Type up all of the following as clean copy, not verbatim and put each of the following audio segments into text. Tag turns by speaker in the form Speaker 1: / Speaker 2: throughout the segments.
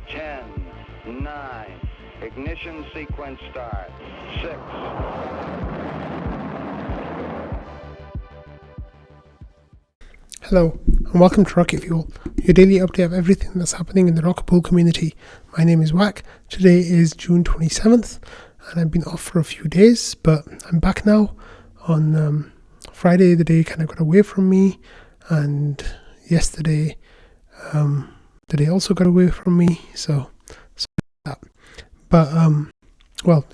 Speaker 1: 10, 9, ignition sequence start, 6.
Speaker 2: Hello, and welcome to Rocket Fuel, your daily update of everything that's happening in the Rocket Pool community. My name is Wack. Today is June 27th, and I've been off for a few days, but I'm back now. On Friday, the day kind of got away from me, and yesterday, the day also got away from me, so that. But,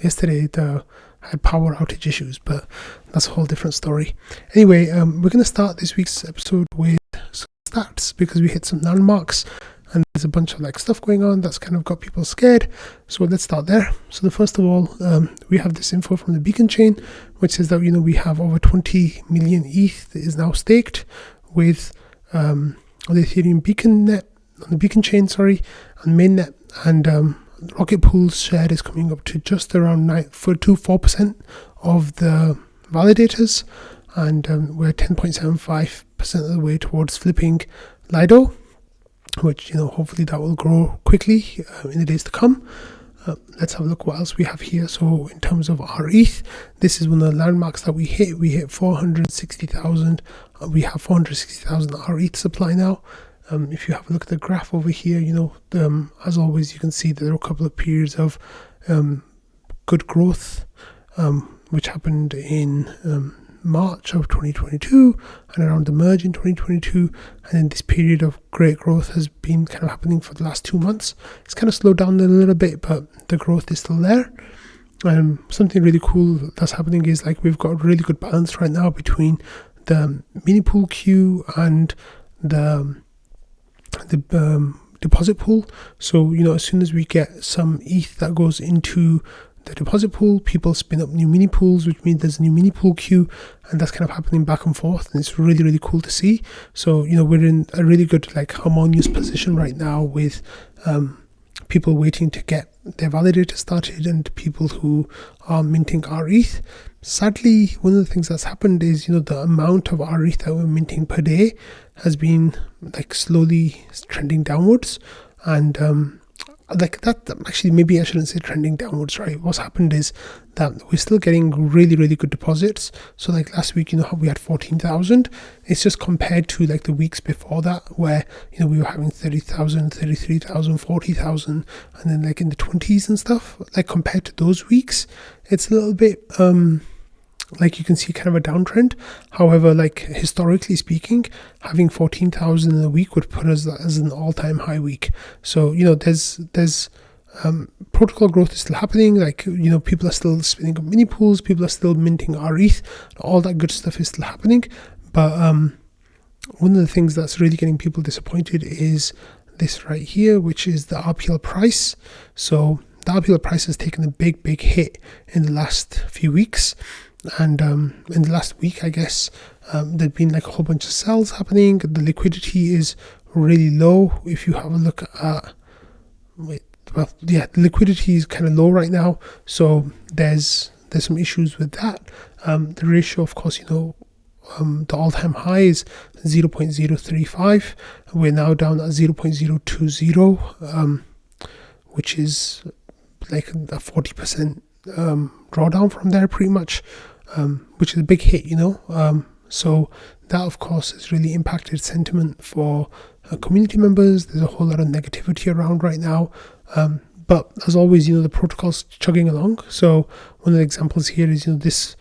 Speaker 2: yesterday, I had power outage issues, but that's a whole different story. Anyway, we're going to start this week's episode with some stats because we hit some landmarks and there's a bunch of stuff going on that's kind of got people scared. So let's start there. So the first of all, we have this info from the Beacon chain, which says that we have over 20 million ETH that is now staked with the Ethereum Beacon net on the Beacon chain, and mainnet, and Rocket Pool's share is coming up to just around 4% of the validators, and we're 10.75% of the way towards flipping Lido, which hopefully that will grow quickly in the days to come. Let's have a look what else we have here. So in terms of rETH, this is one of the landmarks that we hit. We hit 460,000. We have 460,000 rETH supply now. If you have a look at the graph over here, as always, you can see that there are a couple of periods of good growth, which happened in March of 2022 and around the merge in 2022. And then this period of great growth has been kind of happening for the last 2 months. It's kind of slowed down a little bit, but the growth is still there. Something really cool that's happening is we've got a really good balance right now between the mini pool queue and the deposit pool. So as soon as we get some ETH that goes into the deposit pool, people spin up new mini pools, which means there's a new mini pool queue, and that's kind of happening back and forth, and it's really, really cool to see. So we're in a really good harmonious position right now with people waiting to get their validator started and people who are minting rETH. Sadly, one of the things that's happened is the amount of rETH that we're minting per day has been slowly trending downwards, and that actually, maybe I shouldn't say trending downwards, right? What's happened is that we're still getting really, really good deposits. So last week, how we had 14,000. It's just compared to the weeks before that, where we were having 30,000, 33,000, 40,000, and then in the 20s and stuff. Compared to those weeks, it's a little bit you can see kind of a downtrend. However, historically speaking, having 14,000 in a week would put us as an all-time high week. So there's protocol growth is still happening. People are still spinning up mini pools, people are still minting rETH, all that good stuff is still happening. But one of the things that's really getting people disappointed is this right here, which is the RPL price. So the RPL price has taken a big hit in the last few weeks. And in the last week, I guess, there's been a whole bunch of sells happening. The liquidity is really low. If you have a look at, the liquidity is kind of low right now. So there's some issues with that. The ratio, of course, the all-time high is 0.035. We're now down at 0.020, which is a 40% drawdown from there, pretty much. Which is a big hit, so that of course has really impacted sentiment for community members. There's a whole lot of negativity around right now, but as always, the protocol's chugging along. So one of the examples here is this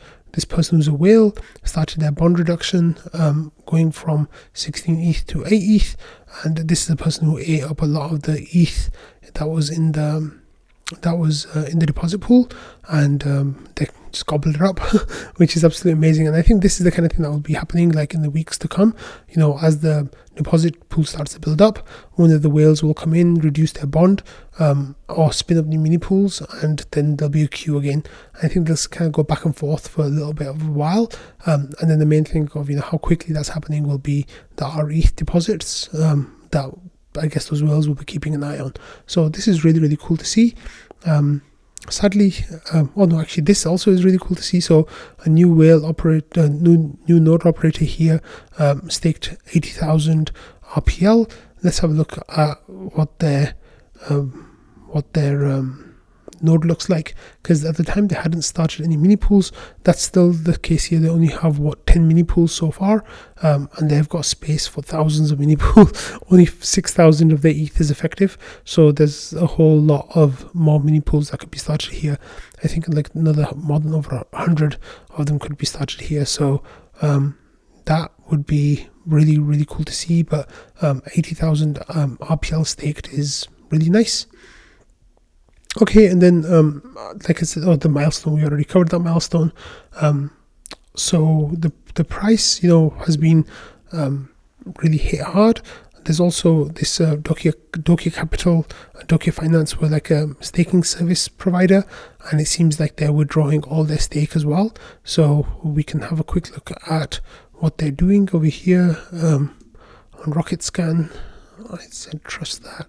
Speaker 2: person who's a whale started their bond reduction, going from 16 ETH to 8 ETH, and this is a person who ate up a lot of the ETH that was in the deposit pool, and they just gobbled it up, which is absolutely amazing. And I think this is the kind of thing that will be happening in the weeks to come. As the deposit pool starts to build up, one of the whales will come in, reduce their bond, or spin up new mini pools, and then there'll be a queue again. I think they'll kind of go back and forth for a little bit of a while, and then the main thing of how quickly that's happening will be the rETH deposits that I guess those whales will be keeping an eye on. So this is really, really cool to see. Sadly, this also is really cool to see. So a new whale operator, new node operator here, staked 80,000 RPL. Let's have a look at what their what their node looks like, because at the time they hadn't started any mini pools. That's still the case here. They only have 10 mini pools so far, and they've got space for thousands of mini pools. Only 6,000 of their ETH is effective, so there's a whole lot of more mini pools that could be started here. I think like more than over 100 of them could be started here, so that would be really, really cool to see. But 80,000 RPL staked is really nice. Okay, and then like I said, the milestone, we already covered that milestone. So the price, has been really hit hard. There's also this Dokia Capital, Dokia Finance were like a staking service provider, and it seems like they're withdrawing all their stake as well. So we can have a quick look at what they're doing over here on RocketScan. I said trust that.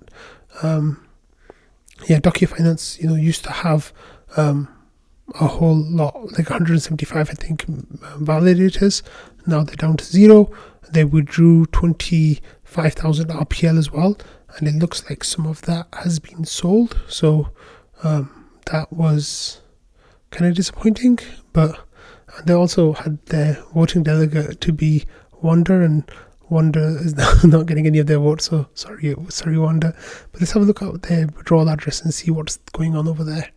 Speaker 2: Dokia Finance, used to have a whole lot, like 175, I think, validators. Now they're down to 0. They withdrew 25,000 RPL as well, and it looks like some of that has been sold. So that was kind of disappointing. But they also had their voting delegate to be Wonder, and Wonder is not getting any of their votes, so sorry Wonder. But let's have a look at their withdrawal address and see what's going on over there.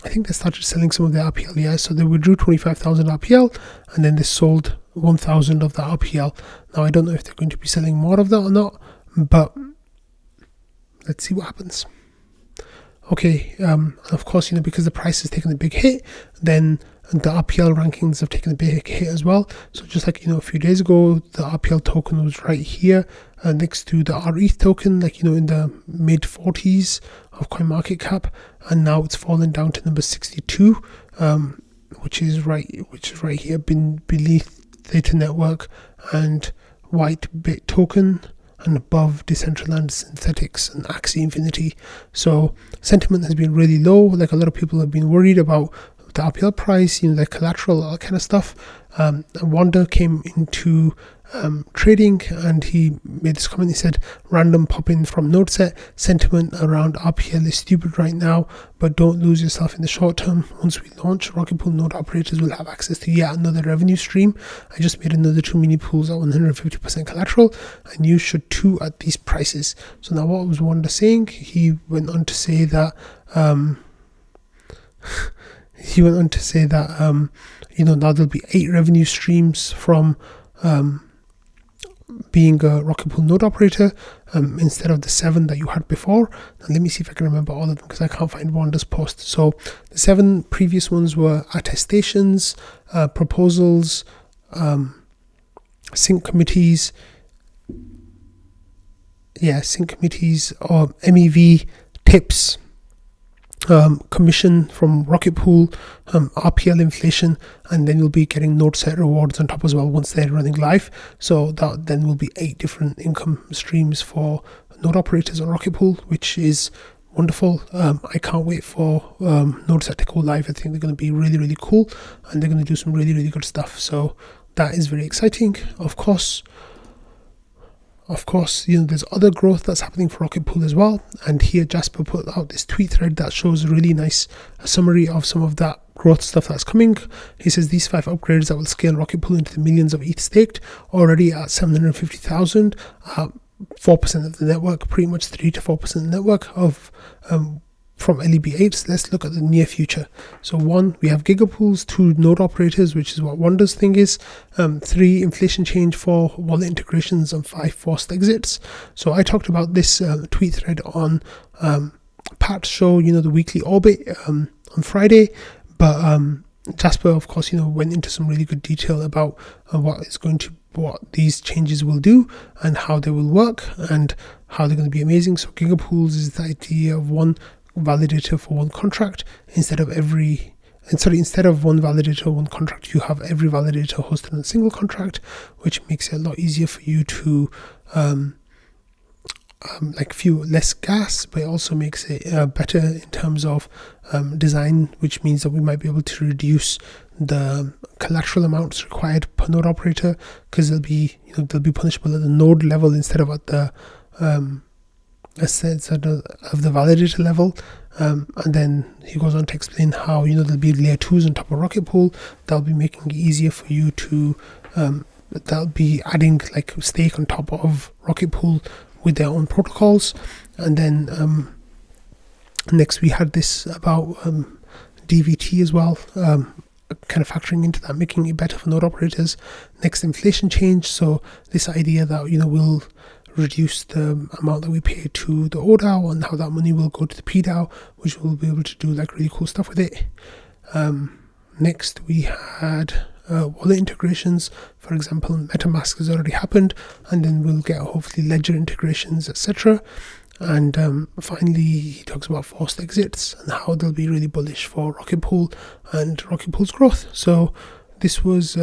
Speaker 2: I think they started selling some of their RPL, so they withdrew 25,000 RPL, and then they sold 1,000 of the RPL. Now I don't know if they're going to be selling more of that or not, but let's see what happens. Okay, of course, because the price has taken a big hit, then the RPL rankings have taken a big hit as well. So just like, a few days ago, the RPL token was right here next to the rETH token, like, in the mid 40s of CoinMarketCap, and now it's fallen down to number 62, which is right here, beneath Theta Network and White Bit token, and above Decentraland Synthetics and Axie Infinity. So sentiment has been really low. Like, a lot of people have been worried about the RPL price, their collateral, all that kind of stuff. Wanda came into trading, and he made this comment. He said, random pop-in from NodeSet, sentiment around RPL is stupid right now, but don't lose yourself in the short term. Once we launch, Rocket Pool node operators will have access to yet another revenue stream. I just made another 2 mini pools at 150% collateral, and you should too at these prices. So now what was Wanda saying? He went on to say that now there'll be 8 revenue streams from being a Rocket Pool node operator instead of the 7 that you had before. And let me see if I can remember all of them, because I can't find Wanda's post. So the 7 previous ones were attestations, proposals, sync committees, or MEV tips, commission from Rocket Pool, RPL inflation, and then you'll be getting NodeSet rewards on top as well once they're running live. So that then will be 8 different income streams for node operators on Rocket Pool, which is wonderful. I can't wait for NodeSet to go live. I think they're going to be really, really cool, and they're going to do some really, really good stuff. So that is very exciting. Of course, there's other growth that's happening for Rocket Pool as well. And here Jasper put out this tweet thread that shows a really nice summary of some of that growth stuff that's coming. He says these 5 upgrades that will scale Rocket Pool into the millions of ETH staked, already at 750,000, 4% of the network, pretty much 3 to 4% of the network of from LEB8s. Let's look at the near future. So 1, we have gigapools, 2 node operators, which is what Wanda's thing is, 3 inflation change, 4 wallet integrations, and 5 forced exits. So I talked about this tweet thread on Pat's show, the weekly orbit on Friday, but Jasper, of course, went into some really good detail about what these changes will do and how they will work and how they're going to be amazing. So gigapools is the idea of 1 validator for 1 contract. Instead of one validator, 1 contract, you have every validator hosted on a single contract, which makes it a lot easier for you to fuel less gas, but it also makes it better in terms of design, which means that we might be able to reduce the collateral amounts required per node operator, because they'll be punishable at the node level instead of at the a sense of the validator level. And then he goes on to explain how, there'll be layer 2s on top of Rocket Pool. That'll be making it easier for you to, that'll be adding like stake on top of Rocket Pool with their own protocols. And then next we had this about DVT as well, kind of factoring into that, making it better for node operators. Next, inflation change. So this idea that, we'll reduce the amount that we pay to the ODAO and how that money will go to the PDAO, which we'll be able to do like really cool stuff with it. Next, we had wallet integrations. For example, MetaMask has already happened, and then we'll get hopefully Ledger integrations, etc. And finally, he talks about forced exits and how they'll be really bullish for Rocket Pool and Rocket Pool's growth. So this was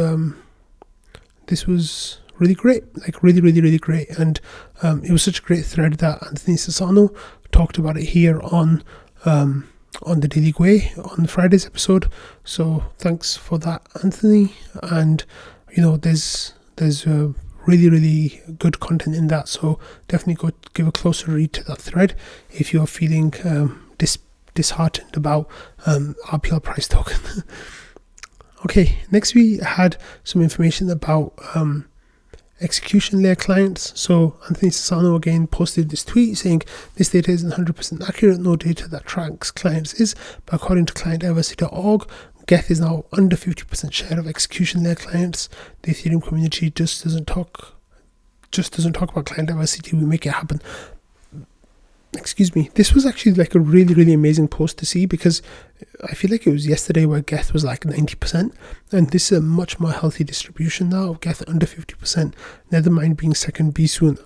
Speaker 2: really great, like really great. And it was such a great thread that Anthony Sassano talked about it here on the Daily Gwei on Friday's episode. So thanks for that, Anthony. And there's really good content in that, so definitely go give a closer read to that thread if you are feeling disheartened about RPL price token. Okay, next we had some information about execution layer clients. So Anthony Sassano again posted this tweet saying this data isn't 100% accurate. No data that tracks clients is, but according to clientdiversity.org, gETH is now under 50% share of execution layer clients. The Ethereum community just doesn't talk about client diversity. We make it happen. Excuse me. This was actually like a really amazing post to see, because I feel like it was yesterday where gETH was like 90%, and this is a much more healthy distribution now of gETH under 50%. Nethermind being second, Bisu and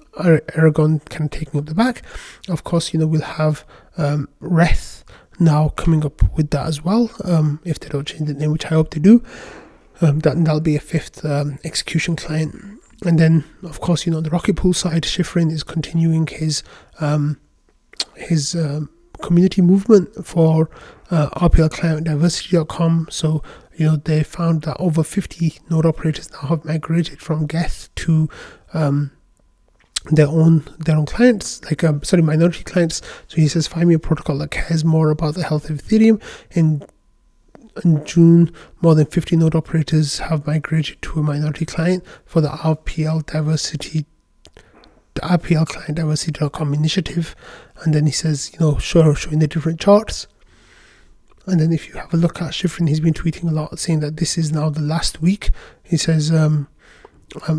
Speaker 2: Aragon kind of taking up the back. Of course, we'll have rETH now coming up with that as well, if they don't change the name, which I hope they do. That'll be a fifth execution client. And then, of course, the Rocket Pool side, Schifrin is continuing his community movement for RPL client diversity.com. So, they found that over 50 node operators now have migrated from gETH to their own clients, minority clients. So he says, find me a protocol that cares more about the health of Ethereum. In June, more than 50 node operators have migrated to a minority client for the RPL client diversity.com initiative. And then he says, showing the different charts. And then if you have a look at Schifrin, he's been tweeting a lot saying that this is now the last week. He says,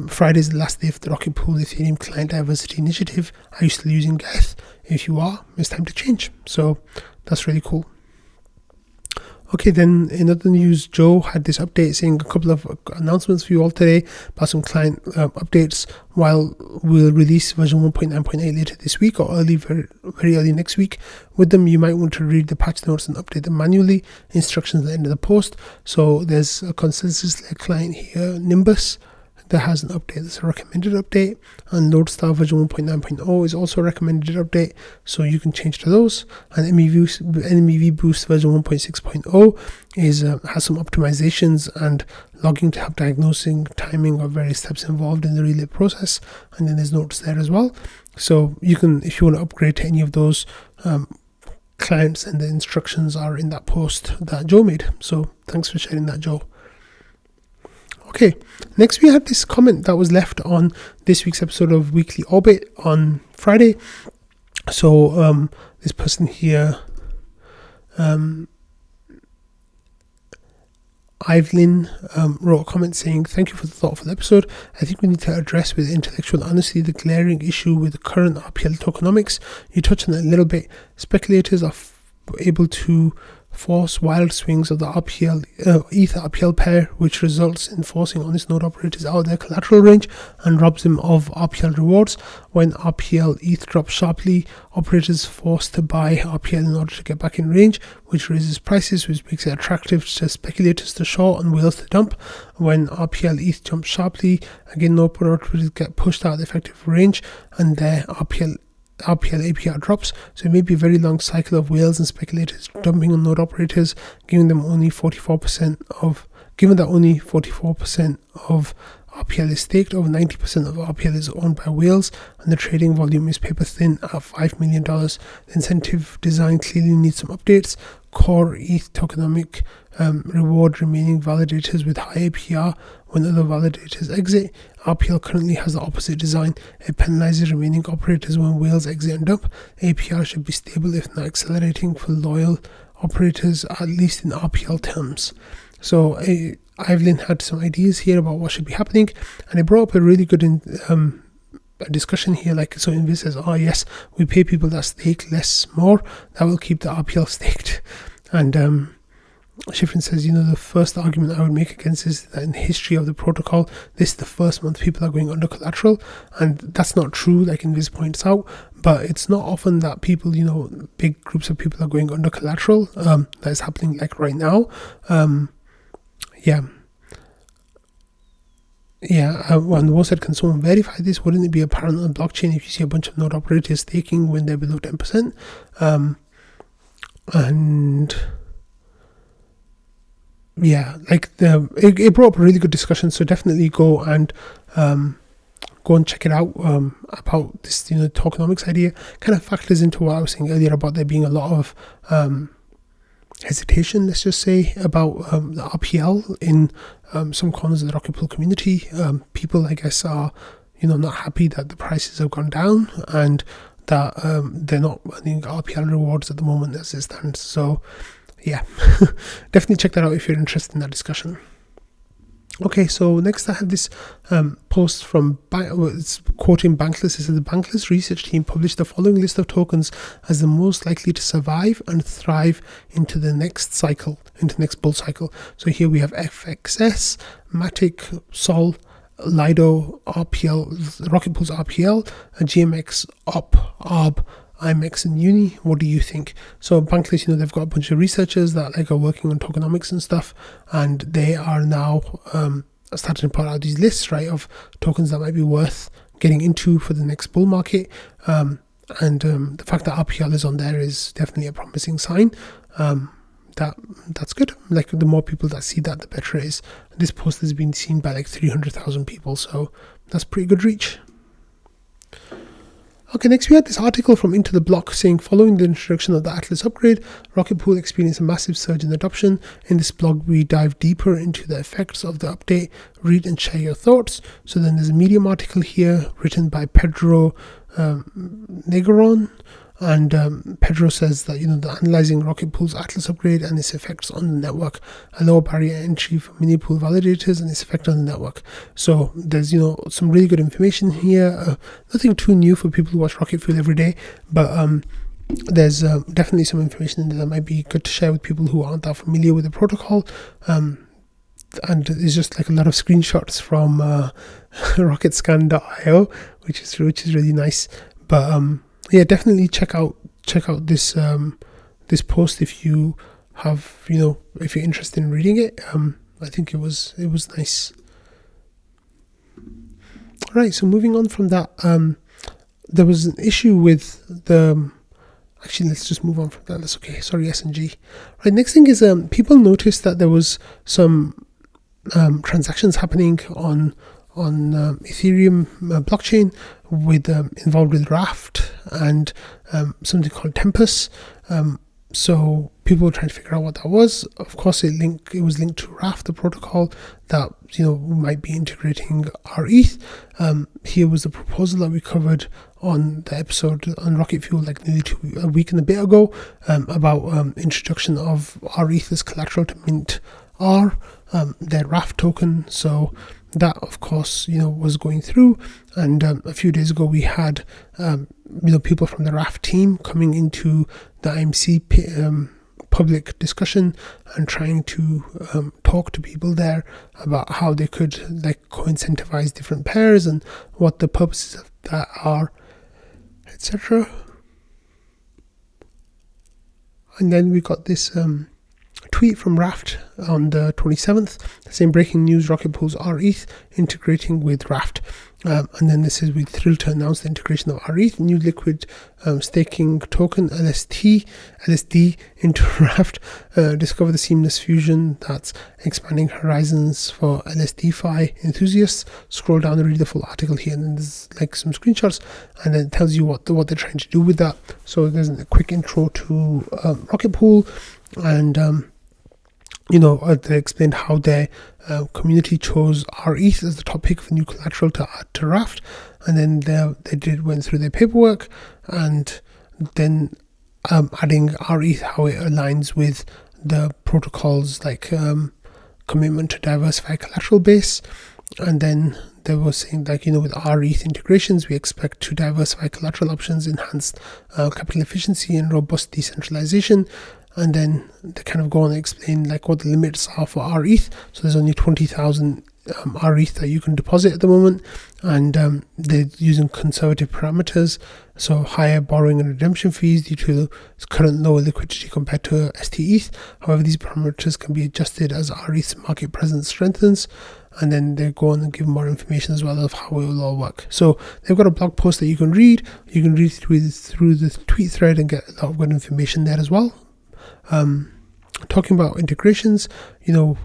Speaker 2: Friday is the last day of the Rocket Pool Ethereum Client Diversity Initiative. Are you still using gETH? If you are, it's time to change. So that's really cool. Okay, then in other news, Joe had this update saying a couple of announcements for you all today about some client updates. While we'll release version 1.9.8 later this week or very early next week. With them, you might want to read the patch notes and update them manually. Instructions at the end of the post. So there's a consensus layer client here, Nimbus, that has an update. That's a recommended update, and Lodestar version 1.9.0 is also a recommended update, so you can change to those. And MEV Boost version 1.6.0 has some optimizations and logging to help diagnosing timing of various steps involved in the relay process, and then there's notes there as well. So you can, if you want to upgrade to any of those clients, and the instructions are in that post that Joe made. So thanks for sharing that, Joe. Okay, next we had this comment that was left on this week's episode of Weekly Orbit on Friday. So this person here, Evelyn, wrote a comment saying, thank you for the thoughtful episode. I think we need to address with intellectual honesty the glaring issue with the current RPL tokenomics. You touched on it a little bit. Speculators are able to force wild swings of the Ether RPL pair, which results in forcing honest node operators out of their collateral range and robs them of RPL rewards. When RPL ETH drops sharply, operators forced to buy RPL in order to get back in range, which raises prices, which makes it attractive to speculators to short and whales to dump. When RPL ETH jumps sharply, again, node operators get pushed out of the effective range and their RPL APR drops, so it may be a very long cycle of whales and speculators dumping on node operators, given that only 44% of RPL is staked. Over 90% of RPL is owned by whales, and the trading volume is paper thin at $5 million. The incentive design clearly needs some updates. Core ETH tokenomic reward remaining validators with high APR when other validators exit. RPL currently has the opposite design. It penalizes remaining operators when whales exit and dump. APR should be stable, if not accelerating, for loyal operators, at least in RPL terms. So Evelyn had some ideas here about what should be happening, and it brought up a really good a discussion here. Like, so Invis says, oh yes, we pay people that stake less more, that will keep the RPL staked. And Schifrin says, the first argument I would make against is that in the history of the protocol, this is the first month people are going under collateral, and that's not true, like Invis points out. But it's not often that people, big groups of people are going under collateral. That is happening like right now. And Wo said, can someone verify this? Wouldn't it be apparent on the blockchain if you see a bunch of node operators staking when they're below 10%? It brought up a really good discussion. So definitely go and check it out about this, tokenomics idea. Kind of factors into what I was saying earlier about there being a lot of hesitation, let's just say, about the RPL in some corners of the Rocket Pool community. People, I guess, are not happy that the prices have gone down, and that they're not earning RPL rewards at the moment as it stands. So yeah, definitely check that out if you're interested in that discussion. Okay, so next I have this post from, it's quoting Bankless. It says, the Bankless research team published the following list of tokens as the most likely to survive and thrive into the next bull cycle. So here we have FXS, Matic, Sol, Lido, RPL, Rocket Pool's RPL, GMX, OP, ARB, IMEX, and Uni. What do you think? So Bankless, they've got a bunch of researchers that are working on tokenomics and stuff, and they are now starting to put out these lists, right, of tokens that might be worth getting into for the next bull market. And the fact that RPL is on there is definitely a promising sign. That's good. Like, the more people that see that, the better it is. This post has been seen by like 300,000 people, so that's pretty good reach. Okay, next we had this article from IntoTheBlock saying, following the introduction of the Atlas upgrade, Rocket Pool experienced a massive surge in adoption. In this blog, we dive deeper into the effects of the update. Read and share your thoughts. So then there's a Medium article here written by Pedro Negron. And Pedro says that, the analyzing Rocket Pool's Atlas upgrade and its effects on the network, a lower barrier entry for mini pool validators and its effect on the network. So there's, some really good information here. Nothing too new for people who watch Rocket Pool every day, but there's definitely some information in there that might be good to share with people who aren't that familiar with the protocol. And there's just like a lot of screenshots from rocketscan.io, which is really nice. But yeah, definitely check out this this post if you have, if you're interested in reading it. I think it was nice. All right, so moving on from that, there was an issue with the. Actually, let's just move on from that. That's okay. Sorry, S&G. Right. Next thing is people noticed that there was some transactions happening on Ethereum blockchain with involved with Raft and something called Tempus. So people were trying to figure out what that was. Of course, it was linked to Raft, the protocol that might be integrating rETH. Here was the proposal that we covered on the episode on Rocket Fuel like nearly a week and a bit ago, about introduction of rETH as collateral to mint R, their Raft token. So that, of course, was going through, and a few days ago we had people from the Raft team coming into the IMC public discussion and trying to talk to people there about how they could co-incentivize different pairs and what the purposes of that are, etc. And then we got this tweet from Raft on the 27th saying breaking news, rocket pools rETH integrating with Raft. And then this is, we thrilled to announce the integration of rETH, new liquid staking token LSD into Raft. Discover the seamless fusion that's expanding horizons for LSDFi enthusiasts. Scroll down and read the full article here, and then there's like some screenshots, and then it tells you what they're trying to do with that. So there's a quick intro to rocket pool, and they explained how their community chose rETH as the top pick for new collateral to add to Raft, and then they went through their paperwork, and then adding rETH, how it aligns with the protocol's commitment to diversify collateral base. And then they were saying with rETH integrations, we expect to diversify collateral options, enhanced capital efficiency, and robust decentralization. And then they kind of go on and explain what the limits are for rETH. So there's only 20,000 rETH that you can deposit at the moment, and they're using conservative parameters, so higher borrowing and redemption fees due to current lower liquidity compared to stETH. However, these parameters can be adjusted as rETH's market presence strengthens. And then they go on and give more information as well of how it will all work. So they've got a blog post that you can read. You can read through the tweet thread and get a lot of good information there as well. Talking about integrations, here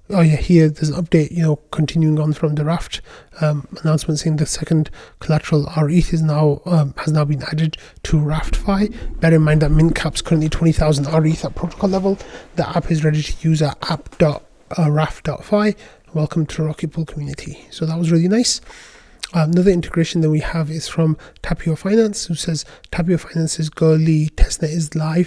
Speaker 2: there's an update, continuing on from the Raft announcement saying the second collateral rETH has now been added to RaftFi. Bear in mind that mint cap's currently 20,000 rETH at protocol level. The app is ready to use at app.raft.fi. Welcome to the Rocket Pool community. So that was really nice. Another integration that we have is from Tapio Finance, who says Tapio Finance's girly testnet is now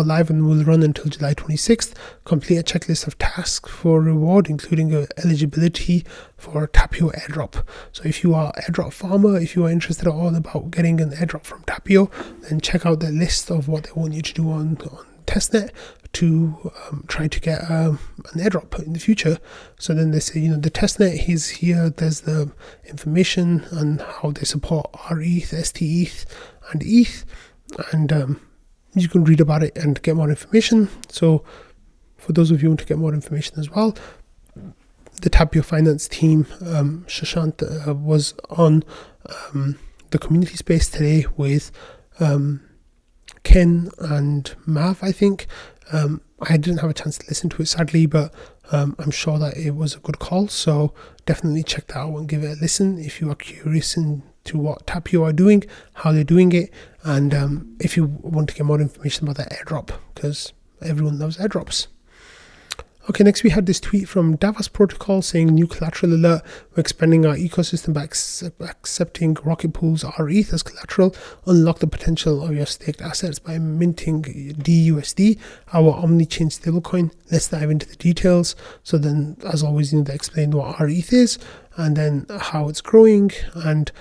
Speaker 2: live and will run until July 26th. Complete a checklist of tasks for reward, including eligibility for Tapio airdrop. So if you are an airdrop farmer, if you are interested at all about getting an airdrop from Tapio, then check out the list of what they want you to do on testnet to try to get an airdrop in the future. So then they say, the testnet is here. There's the information on how they support rETH, stETH, and ETH, and you can read about it and get more information. So for those of you who want to get more information as well, the Tapio Finance team, Shashant, was on the community space today with Ken and Mav, I think. I didn't have a chance to listen to it, sadly, but I'm sure that it was a good call. So definitely check that out and give it a listen if you are curious into what Tapio are doing, how they're doing it, and if you want to get more information about that airdrop, because everyone loves airdrops. Okay, next we had this tweet from Davos protocol saying new collateral alert. We're expanding our ecosystem by accepting rocket pools rETH as collateral. Unlock the potential of your staked assets by minting DUSD, our omni-chain stablecoin. Let's dive into the details. So then, as always, they explain what rETH is, and then how it's growing, and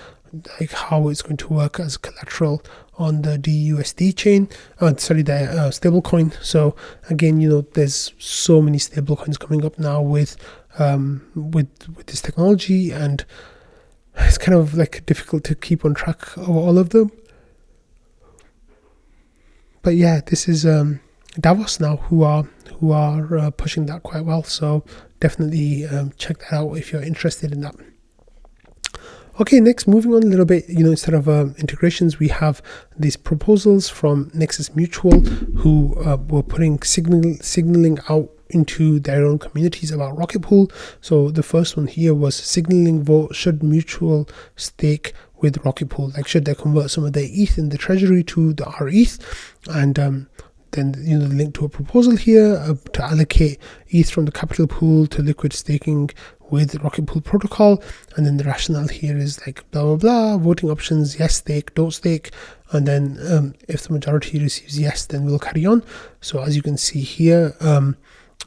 Speaker 2: how it's going to work as collateral on the DUSD chain, the stablecoin. So again, there's so many stablecoins coming up now with this technology, and it's kind of difficult to keep on track of all of them. But yeah, this is Davos now who are pushing that quite well. So definitely check that out if you're interested in that. Okay, next, moving on a little bit, instead of integrations, we have these proposals from Nexus Mutual, who were putting signaling out into their own communities about Rocket Pool. So the first one here was signaling vote, should Mutual stake with Rocket Pool? Should they convert some of their ETH in the treasury to the rETH? And then the link to a proposal here to allocate ETH from the capital pool to liquid staking with Rocket Pool protocol. And then the rationale here is blah blah blah, voting options, yes stake, don't stake, and then if the majority receives yes, then we'll carry on. So as you can see here,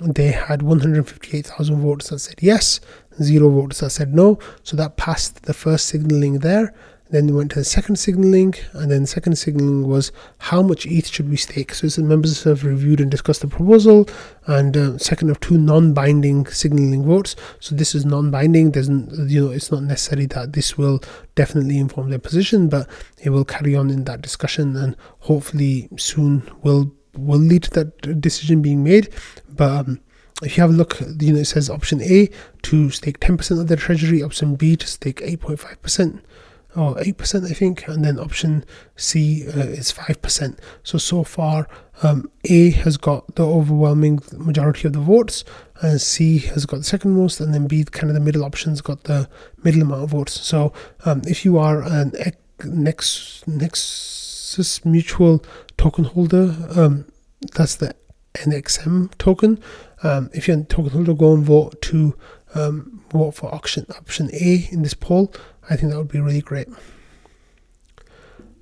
Speaker 2: they had 158,000 votes that said yes, 0 votes that said no. So that passed the first signaling there. Then we went to the second signaling, and then the second signaling was how much ETH should we stake. So the members have reviewed and discussed the proposal, and second of 2 non-binding signaling votes. So this is non-binding. There's it's not necessary that this will definitely inform their position, but it will carry on in that discussion, and hopefully soon will lead to that decision being made. But if you have a look, it says option A to stake 10% of their treasury, option B to stake 8.5%. or 8%, I think, and then option C is 5%. So far, A has got the overwhelming majority of the votes, and C has got the second most, and then B, kind of the middle option's got the middle amount of votes. So if you are an Nexus mutual token holder, that's the NXM token. If you're a token holder, go and vote for option A in this poll. I think that would be really great.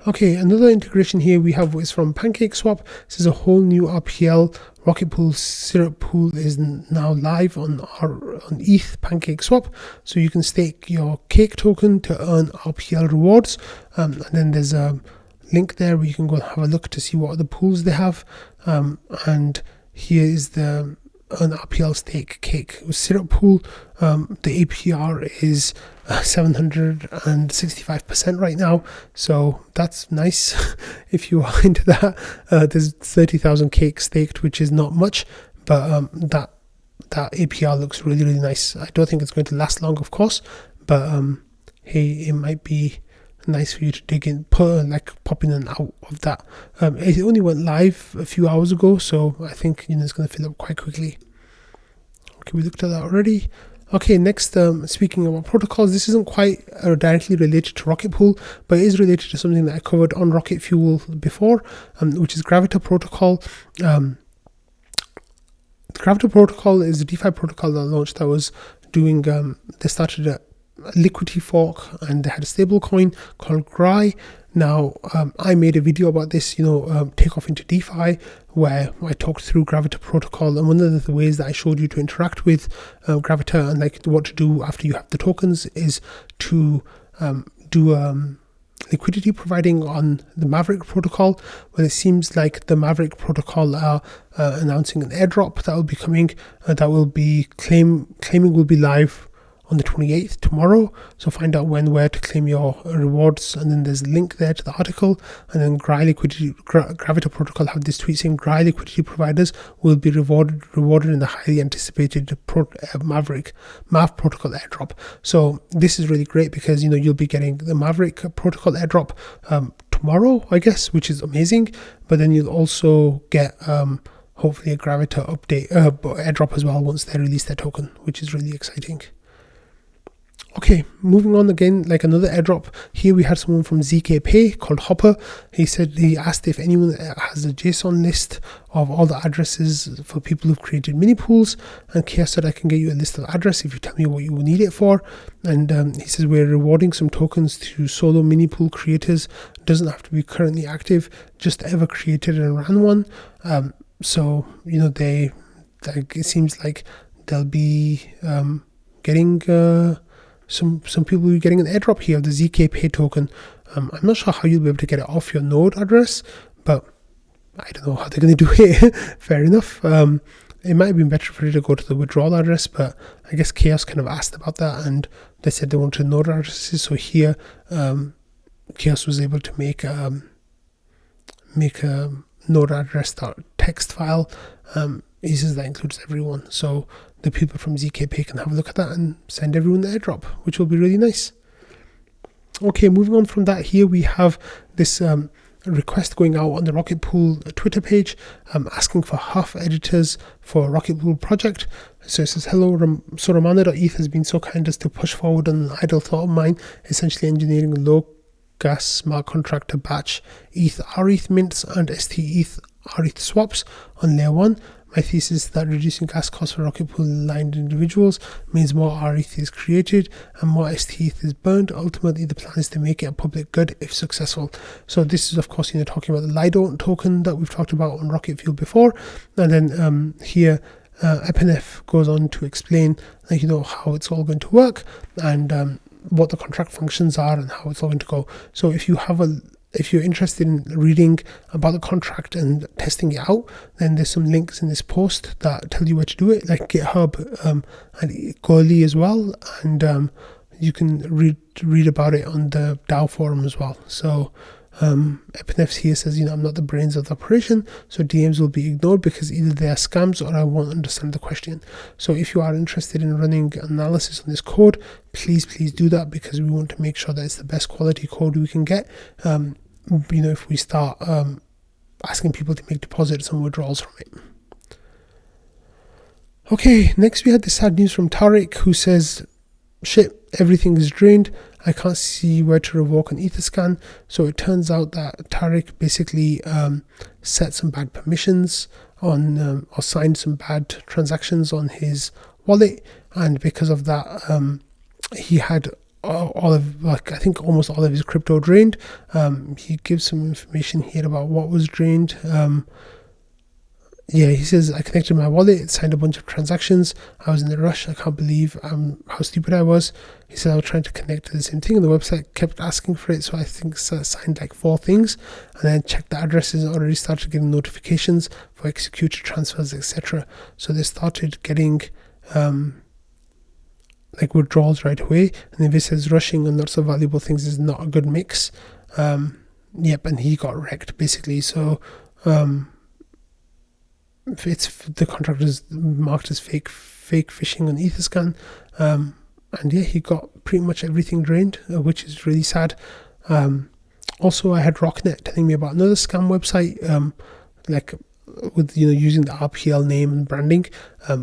Speaker 2: Okay, another integration here we have is from PancakeSwap. This is a whole new RPL. Rocket Pool Syrup Pool is now live on ETH PancakeSwap. So you can stake your cake token to earn RPL rewards. And then there's a link there where you can go and have a look to see what other pools they have. And here is the an RPL stake cake syrup pool. The APR is 765% right now, so that's nice. If you are into that, there's 30,000 cakes staked, which is not much, but that APR looks really, really nice. I don't think it's going to last long, of course, but hey, it might be nice for you to dig in, pop in and out of that. It only went live a few hours ago, so I think it's going to fill up quite quickly. Okay, we looked at that already. Okay, next, speaking about protocols, this isn't quite directly related to Rocket Pool, but it is related to something that I covered on Rocket Fuel before, which is Gravita Protocol. Gravita Protocol is a DeFi protocol that launched that was doing, they started a liquidity fork, and they had a stable coin called GRI. Now, I made a video about this, take off into DeFi, where I talked through Gravita Protocol, and one of the ways that I showed you to interact with Gravita and what to do after you have the tokens is to do liquidity providing on the Maverick protocol. Well, it seems like the Maverick protocol are announcing an airdrop that will be coming, that will be claiming will be live on the 28th, tomorrow. So find out where to claim your rewards, and then there's a link there to the article. And then Gravita Protocol have this tweet saying GRI liquidity providers will be rewarded in the highly anticipated Mav protocol airdrop. So this is really great because you'll be getting the Maverick protocol airdrop tomorrow, I guess, which is amazing. But then you'll also get hopefully a Gravita update airdrop as well once they release their token, which is really exciting. Okay, moving on again, like another airdrop. Here we had someone from ZKPay called Hopper. He asked if anyone has a JSON list of all the addresses for people who've created mini pools. And Chaos said, I can get you a list of address if you tell me what you will need it for. And he says, we're rewarding some tokens to solo mini pool creators. It doesn't have to be currently active, just ever created and ran one. So, it seems like they'll be getting... Some people will be getting an airdrop here of the ZKPay token. I'm not sure how you'll be able to get it off your node address, but I don't know how they're going to do it. Fair enough. It might have been better for you to go to the withdrawal address, but I guess Chaos kind of asked about that, and they said they wanted node addresses. So here, Chaos was able to make a node address.txt file. He says that includes everyone. So the people from ZKPay can have a look at that and send everyone the airdrop, which will be really nice. Okay, moving on from that, here we have this request going out on the Rocket Pool Twitter page, asking for half editors for Rocket Pool project. So it says, hello, Romano.eth has been so kind as to push forward on an idle thought of mine, essentially engineering low gas smart contract to batch ETH rETH mints and ST-ETH rETH swaps on layer 1. My thesis is that reducing gas costs for Rocket Pool aligned individuals means more rETH is created and more ST-ETH is burned. Ultimately, the plan is to make it a public good if successful. So this is, of course, talking about the Lidont token that we've talked about on Rocket Fuel before. And then here, Epinef goes on to explain, how it's all going to work and what the contract functions are and how it's all going to go. So if you're interested in reading about the contract and testing it out, then there's some links in this post that tell you where to do it, like GitHub and Goerli as well, and you can read about it on the DAO forum as well. So Epinefs here says, I'm not the brains of the operation, so DMs will be ignored because either they are scams or I won't understand the question. So if you are interested in running analysis on this code, please do that, because we want to make sure that it's the best quality code we can get. If we start asking people to make deposits and withdrawals from it. Okay, next we had the sad news from Tariq, who says, shit, everything is drained. I can't see where to revoke an Etherscan. So it turns out that Tariq basically set some bad permissions on or signed some bad transactions on his wallet, and because of that, he had I think almost all of his crypto drained. He gives some information here about what was drained. He says, I connected my wallet, signed a bunch of transactions. I was in a rush. I can't believe how stupid I was. He said I was trying to connect to the same thing, and the website kept asking for it. So I think signed like 4 things, and then checked the addresses, already started getting notifications for executed transfers, etc. So they started getting withdrawals right away. And if it says rushing and lots of valuable things is not a good mix, and he got wrecked basically. So the contract is marked as fake phishing on Etherscan, and he got pretty much everything drained, which is really sad. Also, I had Rocknet telling me about another scam website, with using the RPL name and branding,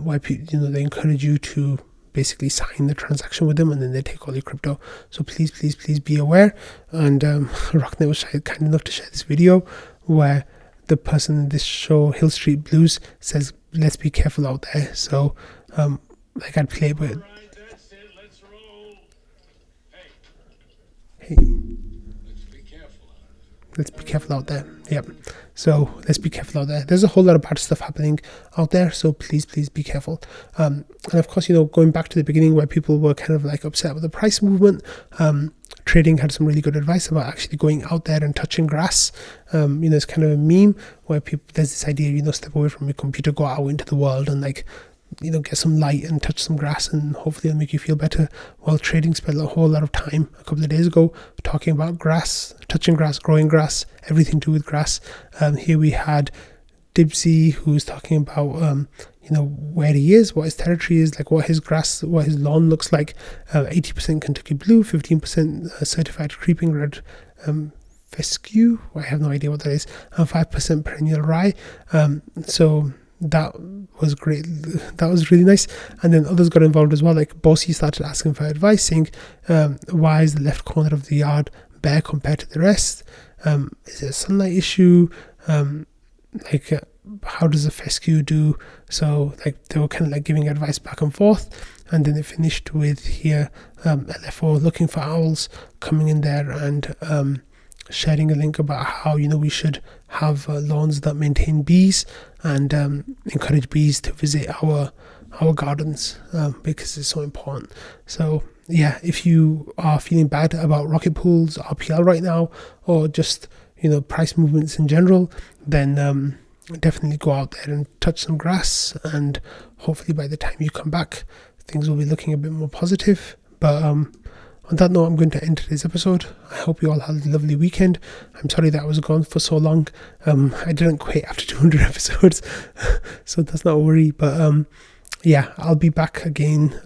Speaker 2: where they encourage you to basically sign the transaction with them, and then they take all your crypto. So please be aware. And Rocknet was kind enough to share this video where the person in this show, Hill Street Blues, says, let's be careful out there. So I'd play it, but
Speaker 3: That's it, let's roll.
Speaker 2: Hey,
Speaker 3: Let's be careful out there.
Speaker 2: let's be careful out there. Yep. So let's be careful out there. There's a whole lot of bad stuff happening out there, so please be careful. And of course, going back to the beginning where people were kind of upset with the price movement, trading had some really good advice about actually going out there and touching grass. It's kind of a meme where there's this idea, step away from your computer, go out into the world and get some light and touch some grass, and hopefully it'll make you feel better. Well, trading spent a whole lot of time a couple of days ago talking about grass, touching grass, growing grass, everything to do with grass. Here we had Dibsy, who's talking about where he is, what his territory is, what his lawn looks like. 80% Kentucky Blue, 15% certified creeping red fescue, I have no idea what that is, and 5% perennial rye. So that was great. That was really nice. And then others got involved as well. Bossy started asking for advice, saying, why is the left corner of the yard bare compared to the rest? Is it a sunlight issue? How does a fescue do? So they were kind of giving advice back and forth, and then it finished with here LFO looking for owls, coming in there and sharing a link about how we should have lawns that maintain bees, and encourage bees to visit our gardens, because it's so important. So if you are feeling bad about Rocket Pool's RPL right now, or just price movements in general, then definitely go out there and touch some grass, and hopefully by the time you come back things will be looking a bit more positive. But on that note, I'm going to end today's episode. I hope you all had a lovely weekend. I'm sorry that I was gone for so long. I didn't quit after 200 episodes, so that's not a worry. But I'll be back again,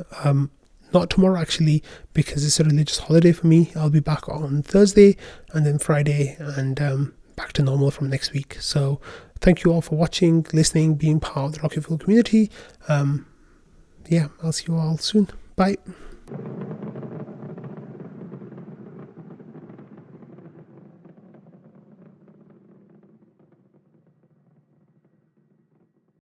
Speaker 2: not tomorrow actually, because it's a religious holiday for me. I'll be back on Thursday and then Friday, and back to normal from next week. So thank you all for watching, listening, being part of the Rocket Fuel community. I'll see you all soon. Bye.